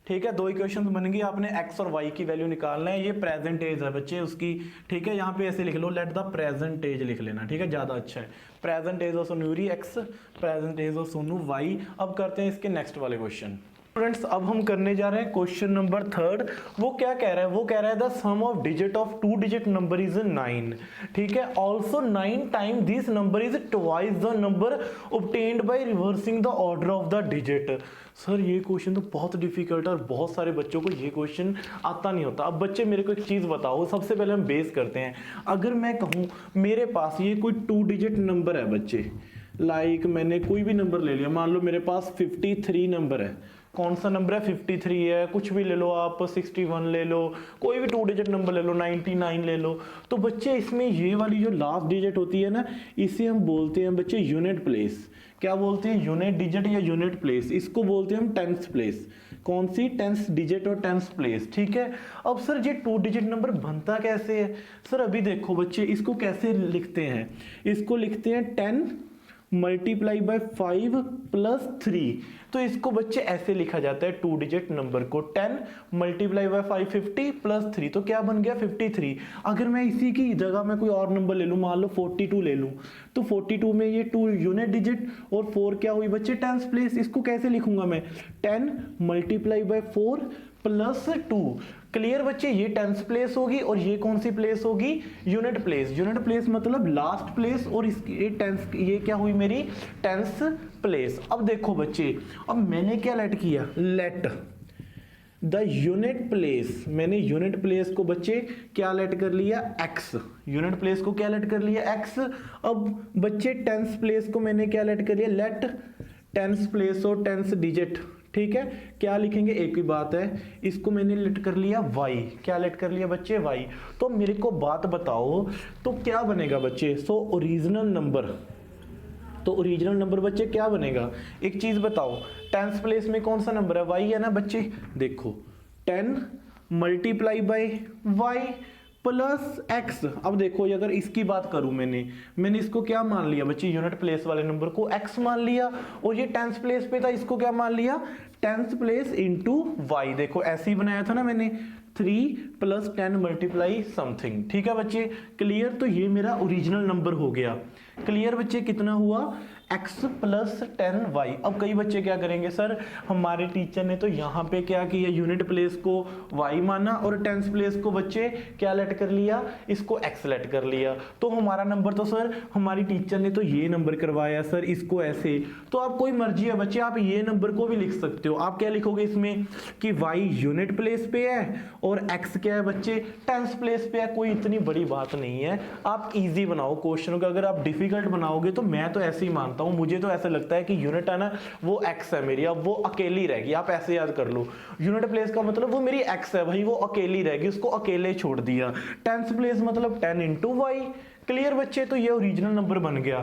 ठीक है। 2 इक्वेशन बन गई, आपने x और y की वैल्यू निकालना है। ये प्रेजेंट एज है बच्चे उसकी, ठीक है। यहाँ पे ऐसे लिख लो, लेट द प्रेजेंट एज लिख लेना, ठीक है, ज्यादा अच्छा है। प्रेजेंट एज ऑफ सोनूरी x, present age of Sonu y। अब करते हैं इसके नेक्स्ट वाले क्वेश्चन। स्टूडेंट्स अब हम करने जा रहे हैं क्वेश्चन नंबर 3। वो क्या कह रहा है, वो कह रहा है the sum of digit of 2 digit number is 9, ठीक है। Also 9 time this number is twice the number obtained by reversing the order of the digit. Sir ये क्वेश्चन तो बहुत डिफिकल्ट है और बहुत सारे बच्चों को ये क्वेश्चन आता नहीं होता। अब बच्चे मेरे को एक चीज बताओ, सबसे पहले हम बेस करते हैं। अगर मैं कहूँ मेरे पास ये कोई 2 डिजिट नंबर है बच्चे, लाइक मैंने कोई भी नंबर ले लिया, मान लो मेरे पास 53 नंबर है, कौन सा नंबर है 53 है, कुछ भी ले लो आप, 61 ले लो, कोई भी 2 डिजिट नंबर ले लो, 99 ले लो। तो बच्चे इसमें ये वाली जो लास्ट डिजिट होती है ना, इसे हम बोलते हैं बच्चे यूनिट प्लेस। क्या बोलते हैं, यूनिट डिजिट या यूनिट प्लेस। इसको बोलते हैं हम टेंथ प्लेस। कौन सी, टेंथ डिजिट और टेंथ प्लेस, ठीक है। अब सर ये 2 डिजिट नंबर बनता कैसे है, सर अभी देखो बच्चे इसको कैसे लिखते हैं, इसको लिखते हैं 10 मल्टीप्लाई बाय 5 प्लस 3। तो इसको बच्चे ऐसे लिखा जाता है 2 डिजिट नंबर को, 10 मल्टीप्लाई बाय 5 50 प्लस 3, तो क्या बन गया 53। अगर मैं इसी की जगह में कोई और नंबर ले लूँ, मान लो 42 ले लूँ, तो 42 में ये 2 यूनिट डिजिट और 4 क्या हुई बच्चे टेंस प्लेस। इसको कैसे लिखूंगा मैं, 10 मल्टीप्लाई बाय 4 प्लस 2। क्लियर बच्चे, ये टेंस प्लेस होगी और ये कौन सी प्लेस होगी, यूनिट प्लेस। यूनिट प्लेस मतलब लास्ट प्लेस, और इसकी टेंस, ये क्या हुई मेरी टेंस प्लेस। अब देखो बच्चे, अब मैंने क्या लेट किया, लेट द यूनिट प्लेस, मैंने यूनिट प्लेस को बच्चे क्या लेट कर लिया, x। यूनिट प्लेस को क्या लेट कर लिया, x। अब बच्चे टेंस प्लेस को मैंने क्या लेट कर लिया, लेट टेंस प्लेस और टेंस डिजिट। ठीक है, क्या लिखेंगे, एक ही बात है, इसको मैंने लेट कर लिया y। क्या लेट कर लिया बच्चे, y। तो मेरे को बात बताओ, तो क्या बनेगा बच्चे, सो ओरिजिनल नंबर, तो ओरिजिनल नंबर बच्चे क्या बनेगा, एक चीज बताओ, टेंस प्लेस में कौन सा नंबर है, y है ना बच्चे। देखो 10 multiply by y plus x। अब देखो अगर इसकी बात करूं, मैंने इसको क्या मान लिया बच्चे, यूनिट प्लेस वाले नंबर को x मान लिया, और ये टेंस प्लेस पे था, इसको क्या मान लिया, टेंस प्लेस इंटू y। देखो ऐसे ही बनाया था ना मैंने, 3 प्लस 10 मल्टीप्लाई समथिंग। ठीक है बच्चे, क्लियर। तो ये मेरा ओरिजिनल नंबर हो गया। क्लियर बच्चे, कितना हुआ, x प्लस 10y। अब कई बच्चे क्या करेंगे, सर हमारे टीचर ने तो यहाँ पे क्या किया, यूनिट प्लेस को y माना और टेंस प्लेस को बच्चे क्या लेट कर लिया, इसको x लेट कर लिया, तो हमारा नंबर तो सर हमारी टीचर ने तो ये नंबर करवाया सर, इसको ऐसे। तो आप कोई मर्जी है बच्चे, आप ये नंबर को भी लिख सकते हो। आप क्या लिखोगे इसमें कि y यूनिट प्लेस पे है और x क्या है बच्चे, टेंस प्लेस पे है। कोई इतनी बड़ी बात नहीं है, आप इजी बनाओ क्वेश्चन को। अगर आप डिफिकल्ट बनाओगे तो मैं तो ऐसे ही मानता हूं, मुझे तो ऐसा लगता है कि यूनिट है ना वो x है मेरी, अब वो अकेली रहेगी। आप ऐसे याद कर लो, यूनिट प्लेस का मतलब वो मेरी x है भाई, वो अकेली रहेगी, उसको अकेले छोड़ दिया। टेंस प्लेस मतलब 10 इंटू वाई। क्लियर बच्चे, तो ये ओरिजिनल नंबर बन गया।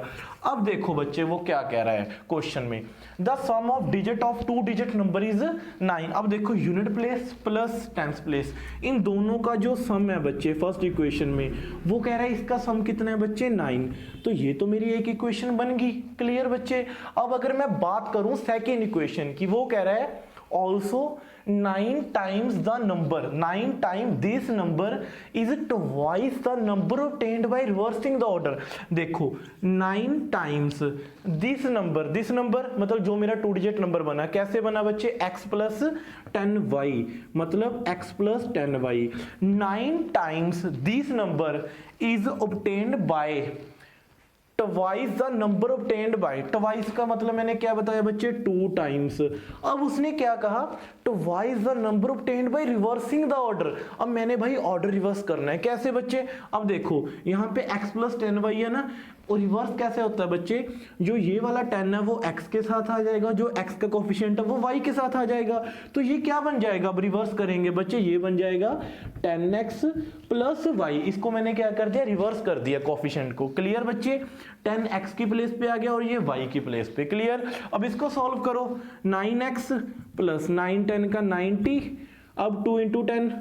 अब देखो बच्चे वो क्या कह रहा है क्वेश्चन में, the sum of digit of 2 digit number is 9। अब देखो unit place plus tens place, इन दोनों का जो सम है बच्चे फर्स्ट इक्वेशन में, वो कह रहा है इसका सम कितना है बच्चे 9। तो ये तो मेरी एक इक्वेशन बन गई। क्लियर बच्चे, अब अगर मैं बात करूं सेकेंड इक्वेशन की, वो कह रहा है also 9 times the number, 9 times this number is twice the number obtained by reversing the order। देखो 9 times this number मतलब जो मेरा 2 डिजिट नंबर बना, कैसे बना बच्चे, x प्लस 10y, मतलब x plus 10y। 9 times this number is obtained by twice the number obtained bye. Twice का मतलब मैंने क्या बताया बच्चे, 2 टाइम्स। अब उसने क्या कहा, twice the number obtained by reversing the order. अब मैंने भाई ऑर्डर रिवर्स करना है, कैसे बच्चे, अब देखो यहाँ पे x प्लस 10y है ना, और रिवर्स कैसे होता है बच्चे, जो ये वाला 10 है वो x के साथ आ जाएगा, जो x का कोफिशिएंट है वो y के साथ आ जाएगा। तो ये क्या बन जाएगा, अब रिवर्स करेंगे बच्चे, ये बन जाएगा 10x प्लस y। इसको मैंने क्या कर दिया, रिवर्स कर दिया कोफिशिएंट को। क्लियर बच्चे, 10x की प्लेस पे आ गया और ये y की प्लेस पे। क्लियर, अब इसको सॉल्व करो, 9x प्लस 9 10 का 90, अब 2 इंटू 10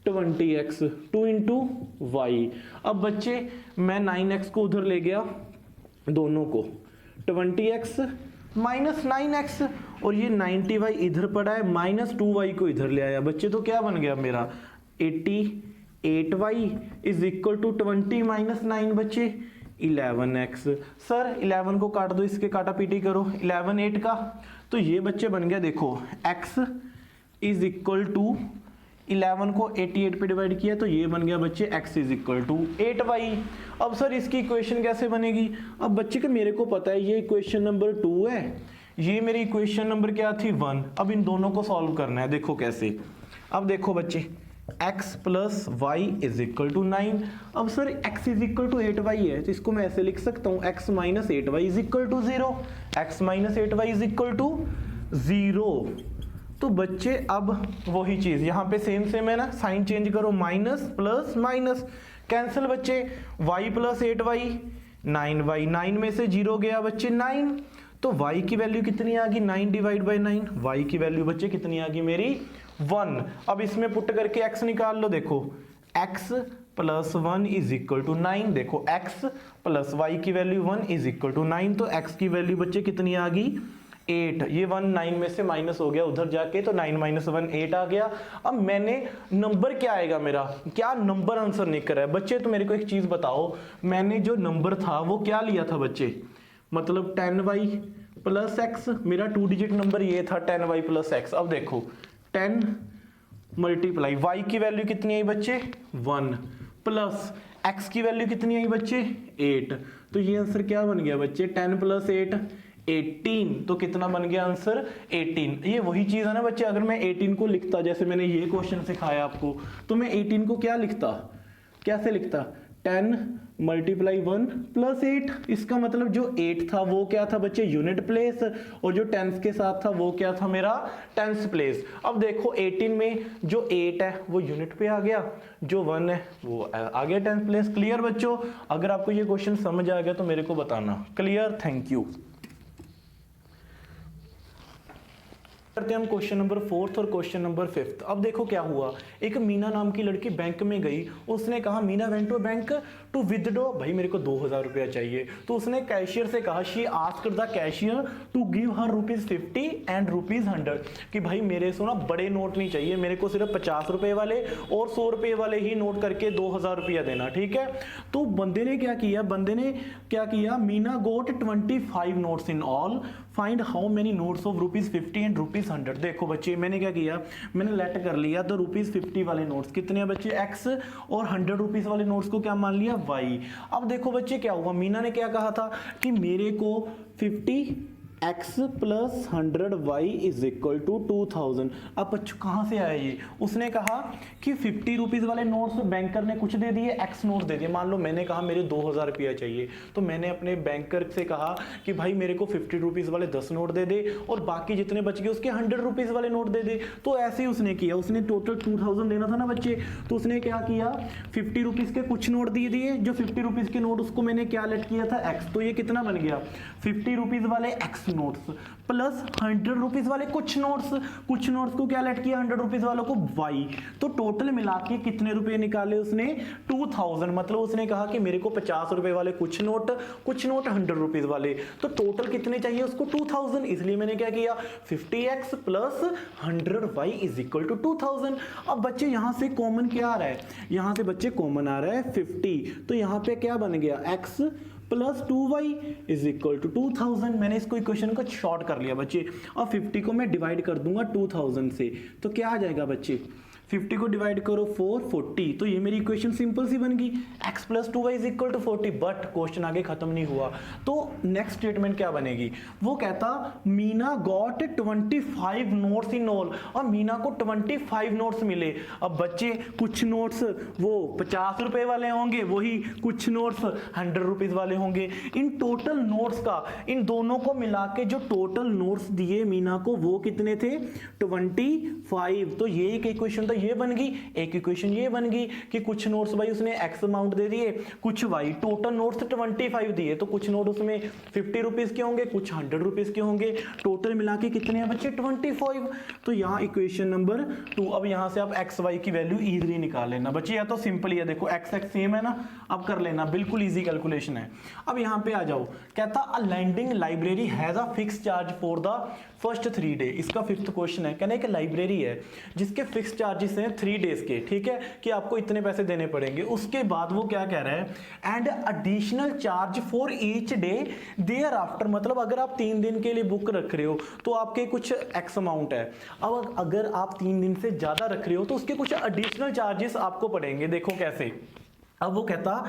20x, 2 इंटू वाई। अब बच्चे मैं 9x को उधर ले गया, दोनों को 20x माइनस 9x, और ये 90y इधर पड़ा है, माइनस 2y को इधर ले आया बच्चे। तो क्या बन गया मेरा 88y is equal to 20 minus 9 बच्चे 11x। सर 11 को काट दो, इसके काटा पीटी करो, 11 8 का, तो ये बच्चे बन गया, देखो x इज इक्वल टू 11 को 88 पे डिवाइड किया, तो ये बन गया बच्चे x is equal to 8y। अब सर इसकी इक्वेशन कैसे बनेगी, अब बच्चे के मेरे को पता है ये इक्वेशन नंबर 2 है, ये मेरी इक्वेशन नंबर क्या थी 1। अब इन दोनों को सॉल्व करना है, देखो कैसे। अब देखो बच्चे x plus y is equal to 9। अब sir x is equal to 8y है, तो इसको मैं ऐसे लिख सकता हूँ, x minus 8y is equal to 0। x minus 8y is equal to 0। तो बच्चे अब वही चीज यहाँ पे सेम है ना, साइन चेंज करो, माइनस प्लस माइनस कैंसिल बच्चे, y प्लस 8y 9y, 9 में से 0 गया बच्चे 9, तो y की वैल्यू कितनी आ गई, 9 डिवाइड बाई 9, y की वैल्यू बच्चे कितनी आ गई मेरी 1। अब इसमें पुट करके x निकाल लो, देखो x plus 1 is equal to 9। देखो x प्लस y की वैल्यू 1 इज इक्वल टू 9, तो x की वैल्यू बच्चे कितनी आ गई 8। ये 1 9 में से माइनस हो गया उधर जाके, तो 9 माइनस 1 8 आ गया। अब मैंने नंबर क्या आएगा मेरा, क्या नंबर आंसर नहीं करा है बच्चे, तो मेरे को एक चीज बताओ, मैंने जो नंबर था वो क्या लिया था बच्चे, मतलब 10y प्लस x, मेरा 2 डिजिट नंबर ये था 10y प्लस x। अब देखो 10 मल्टीप्लाई y की वैल्यू कितनी आई बच्चे 1 प्लस x की वैल्यू कितनी आई बच्चे 8, तो ये आंसर क्या बन गया बच्चे 10 प्लस 8 18, तो कितना बन गया आंसर 18। ये वही चीज है ना बच्चे, अगर मैं 18 को लिखता जैसे मैंने ये क्वेश्चन सिखाया आपको, तो मैं 18 को क्या लिखता, कैसे लिखता 10 मल्टीप्लाई 1 प्लस 8, इसका मतलब जो 8 था वो क्या था बच्चे यूनिट प्लेस, और जो टेंस के साथ था वो क्या था मेरा टेंस प्लेस। अब देखो 18 में जो 8 है वो यूनिट पे आ गया, जो 1 है वो आ गया टेंस प्लेस। क्लियर बच्चों, अगर आपको ये क्वेश्चन समझ आ गया तो मेरे को बताना। Clear, thank you. करते हैं हम क्वेश्चन नंबर 4 और क्वेश्चन नंबर 5। अब देखो क्या हुआ, एक मीना नाम की लड़की बैंक में गई, उसने कहा Meena went to bank to withdraw, भाई मेरे को 2000 रुपया चाहिए, तो उसने कैशियर से कहा, she asked the cashier to give her ₹50 and ₹100, कि भाई मेरे से ना बड़े नोट नहीं चाहिए, मेरे को सिर्फ 50 रुपए वाले और 100 रुपए वाले ही नोट करके 2000 रुपया देना, ठीक है। तो बंदे ने क्या किया, मीना गोट 25 notes in all, find how many notes of ₹50 and ₹100। देखो बच्चे मैंने क्या किया, मैंने लेट कर लिया, तो ₹50 वाले नोट्स कितने हैं बच्चे x, और 100 रुपीज वाले नोट्स को क्या मान लिया y। अब देखो बच्चे क्या हुआ, मीना ने क्या कहा था कि मेरे को 50x plus 100y is equal to 2000। अब बच्चों कहाँ से आया ये, उसने कहा कि 50 रुपीज वाले नोट्स बैंकर ने कुछ दे दिए, x नोट दे दिए। मान लो मैंने कहा मेरे 2000 रुपया चाहिए, तो मैंने अपने बैंकर से कहा कि भाई मेरे को 50 रुपीज वाले 10 नोट दे दे, और बाकी जितने बच गए उसके 100 रुपीज वाले नोट दे दे। तो ऐसे ही उसने किया, उसने टोटल 2000 देना था ना बच्चे, तो उसने क्या किया 50 रुपीज के कुछ नोट दे दिए, जो 50 रुपीज के नोट उसको मैंने क्या लेट किया था x, तो ये कितना बन गया 50 रुपीज वाले x नोट्स प्लस 100 रुपीज वाले कुछ नोट्स को क्या लेट किया 100 रुपीज वालों को y, तो टोटल मिला के कितने रुपए निकाले उसने 2000। मतलब उसने कहा कि मेरे को 50 रुपए वाले कुछ नोट 100 रुपीज वाले, तो टोटल कितने चाहिए उसको 2000, इसलिए मैंने क्या किया 50x plus 100y is equal to 2000। अब बच्चे यहां से कॉमन क्या आ रहा है, यहां से बच्चे कॉमन आ रहा है 50, तो यहां पे क्या बन गया x plus 2y is equal to 2000। मैंने इसको इक्वेशन को शॉर्ट कर लिया बच्चे, और 50 को मैं डिवाइड कर दूंगा 2000 से, तो क्या आ जाएगा बच्चे 50 को डिवाइड करो 40, तो ये मेरी इक्वेशन सिंपल सी बन गई, x plus 2y is equal to 40। But question आगे खत्म नहीं हुआ, तो नेक्स्ट स्टेटमेंट क्या बनेगी, वो कहता Meena got 25 notes in all, और मीना को 25 नोट्स मिले। अब बच्चे कुछ नोट्स वो 50 रुपए वाले होंगे, वही कुछ नोट्स 100 रुपीज वाले होंगे। इन टोटल नोट्स का, इन दोनों को मिला के जो टोटल नोट्स दिए मीना को वो कितने थे 25। तो ये एक इक्वेशन तो ये बन गई, एक इक्वेशन ये बन गई कि कुछ नोट्स भाई उसने x अमाउंट दे दिए, कुछ y, टोटल नोट्स 25 दिए, तो कुछ नोट उसमें 50 रुपीज के होंगे, कुछ 100 रुपीज के होंगे, टोटल मिला के कितने हैं बच्चे 25। तो यहाँ इक्वेशन नंबर 2। अब यहाँ से आप x y की वैल्यू इजीली निकाल लेना बच्चे, या तो सिंपल ही है, देखो x x सेम है ना, अब कर लेना, बिल्कुल इजी कैलकुलेशन है। अब यहाँ पे आ जाओ, कहता a lending library has a fix charge for the first 3 day. इसका 5th क्वेश्चन है, कहने कि लाइब्रेरी है जिसके फिक्स चार्जेस हैं 3 डेज के, ठीक है, कि आपको इतने पैसे देने पड़ेंगे। उसके बाद वो क्या कह रहा है, and additional charge for each day thereafter, मतलब अगर आप 3 दिन के लिए बुक रख रहे हो तो आपके कुछ एक्स अमाउंट है। अब अगर आप 3 दिन से ज्यादा रख रहे हो तो उसके कुछ एडिशनल चार्जेस आपको पड़ेंगे। देखो कैसे, अब वो कहता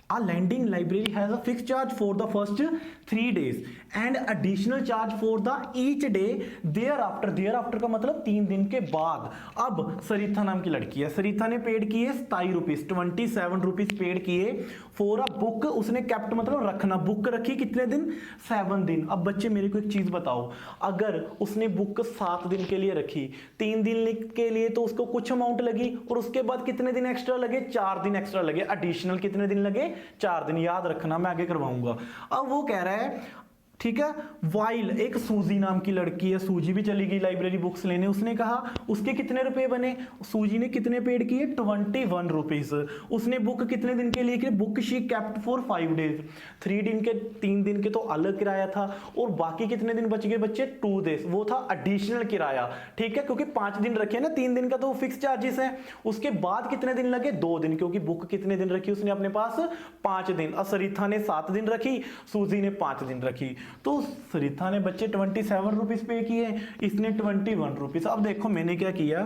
A lending library has a fixed charge for the first 3 days and additional charge for the each day thereafter। thereafter का मतलब 3 दिन के बाद। अब सरिता नाम की लड़की है, सरिता ने पेड किए 27 रुपीज, 27 रुपीज पेड किए फॉर अ बुक। उसने कैप्ट मतलब रखना, बुक रखी कितने दिन 7 दिन। अब बच्चे मेरे को एक चीज बताओ, अगर उसने बुक 7 दिन के लिए रखी, 3 दिन के लिए तो उसको कुछ अमाउंट लगी, और उसके बाद कितने दिन एक्स्ट्रा लगे 4 दिन एक्स्ट्रा लगे, एडिशनल कितने दिन लगे 4 दिन, याद रखना मैं आगे करवाऊंगा। अब वो कह रहा है ठीक है। वाइल एक सूजी नाम की लड़की है, सूजी भी चली गई लाइब्रेरी बुक्स लेने, उसने कहा उसके कितने रुपए बने, सूजी ने कितने पेड किए 21 रुपीज। उसने बुक कितने दिन के लिए की, book she kept for 5 days, 3 दिन के 3 दिन के तो अलग किराया था, और बाकी कितने दिन बच गए बच्चे 2 डेज, वो था एडिशनल किराया। ठीक है, क्योंकि 5 दिन रखे ना, 3 दिन का तो फिक्स चार्जेस है। उसके बाद कितने दिन लगे 2 दिन, क्योंकि बुक कितने दिन रखी उसने अपने पास 5 दिन। सरिता ने 7 दिन रखी, सूजी ने 5 दिन रखी, तो सरिता ने बच्चे 27 रुपीज पे किए, इसने 21 रुपीज। अब देखो मैंने क्या किया,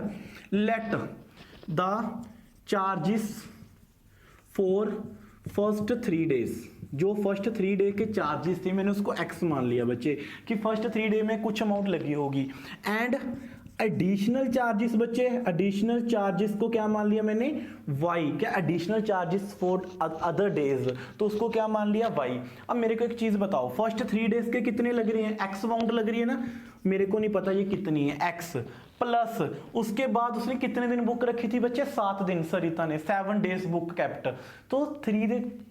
let the charges for first 3 days, जो फर्स्ट 3 डे के चार्जेस थे मैंने उसको एक्स मान लिया बच्चे, कि फर्स्ट 3 डे में कुछ अमाउंट लगी होगी, एंड एडिशनल चार्जेस बच्चे, एडिशनल चार्जेस को क्या मान लिया मैंने वाई, क्या additional charges for other days, तो उसको क्या मान लिया वाई। अब मेरे को एक चीज बताओ, फर्स्ट 3 डेज के कितने लग रही है, एक्स अमाउंट लग रही है ना, मेरे को नहीं पता ये कितनी है, एक्स प्लस उसके बाद उसने कितने दिन बुक रखी थी बच्चे 7 दिन, सरिता ने 7 डेज बुक कैप्ट, तो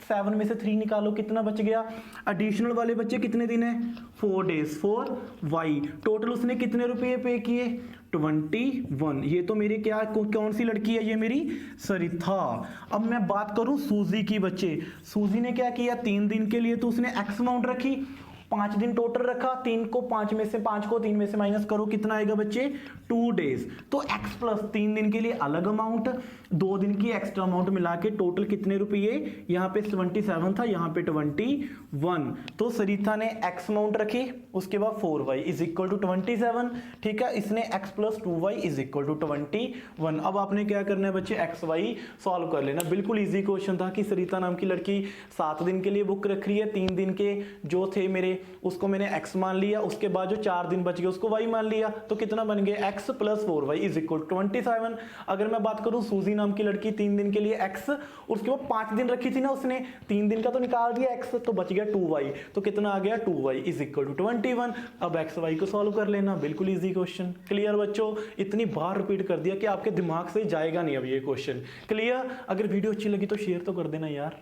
7 में से 3 निकालो कितना बच गया, एडिशनल वाले बच्चे कितने दिन है 4 डेज, 4 वाई, टोटल उसने कितने रुपए पे किए 21। ये तो मेरी क्या कौन सी लड़की है, ये मेरी सरिता। अब मैं बात करूं सूजी की बच्चे, सूजी ने क्या किया 3 दिन के लिए तो उसने एक्स अमाउंट रखी, 5 दिन टोटल रखा, 3 को 5 में से 5 को 3 में से माइनस करो कितना आएगा बच्चे 2 डेज, तो x प्लस 3 दिन के लिए अलग अमाउंट, 2 दिन की एक्स्ट्रा अमाउंट मिला के टोटल कितने रुपये, यहाँ पे 77 था, यहाँ पे 21, तो सरिता ने x अमाउंट रखी, उसके बाद 4y इज इक्वल टू 27, ठीक है, इसने x plus 2y is equal to 21। अब आपने क्या करना है बच्चे एक्स वाई सॉल्व कर लेना, बिल्कुल इजी क्वेश्चन था कि सरिता नाम की लड़की 7 दिन के लिए बुक रख रही है, 3 दिन के जो थे मेरे उसको मैंने x मान लिया, उसके बाद जो 4 दिन बच गए उसको y मान लिया, तो कितना बन गया x plus 4y is equal to 27। अगर मैं बात करूं सूजी नाम की लड़की 3 दिन के लिए x, उसके बाद 5 दिन रखी थी ना उसने, 3 दिन का तो निकाल दिया x, तो बच गया 2y, तो कितना आ गया 2y इज इक्वल टू 21। अब x y को सॉल्व कर लेना, बिल्कुल इजी क्वेश्चन। क्लियर बच्चों, इतनी बार रिपीट कर दिया कि आपके दिमाग से जाएगा नहीं अब ये क्वेश्चन। क्लियर, अगर वीडियो अच्छी लगी तो शेयर तो कर देना यार।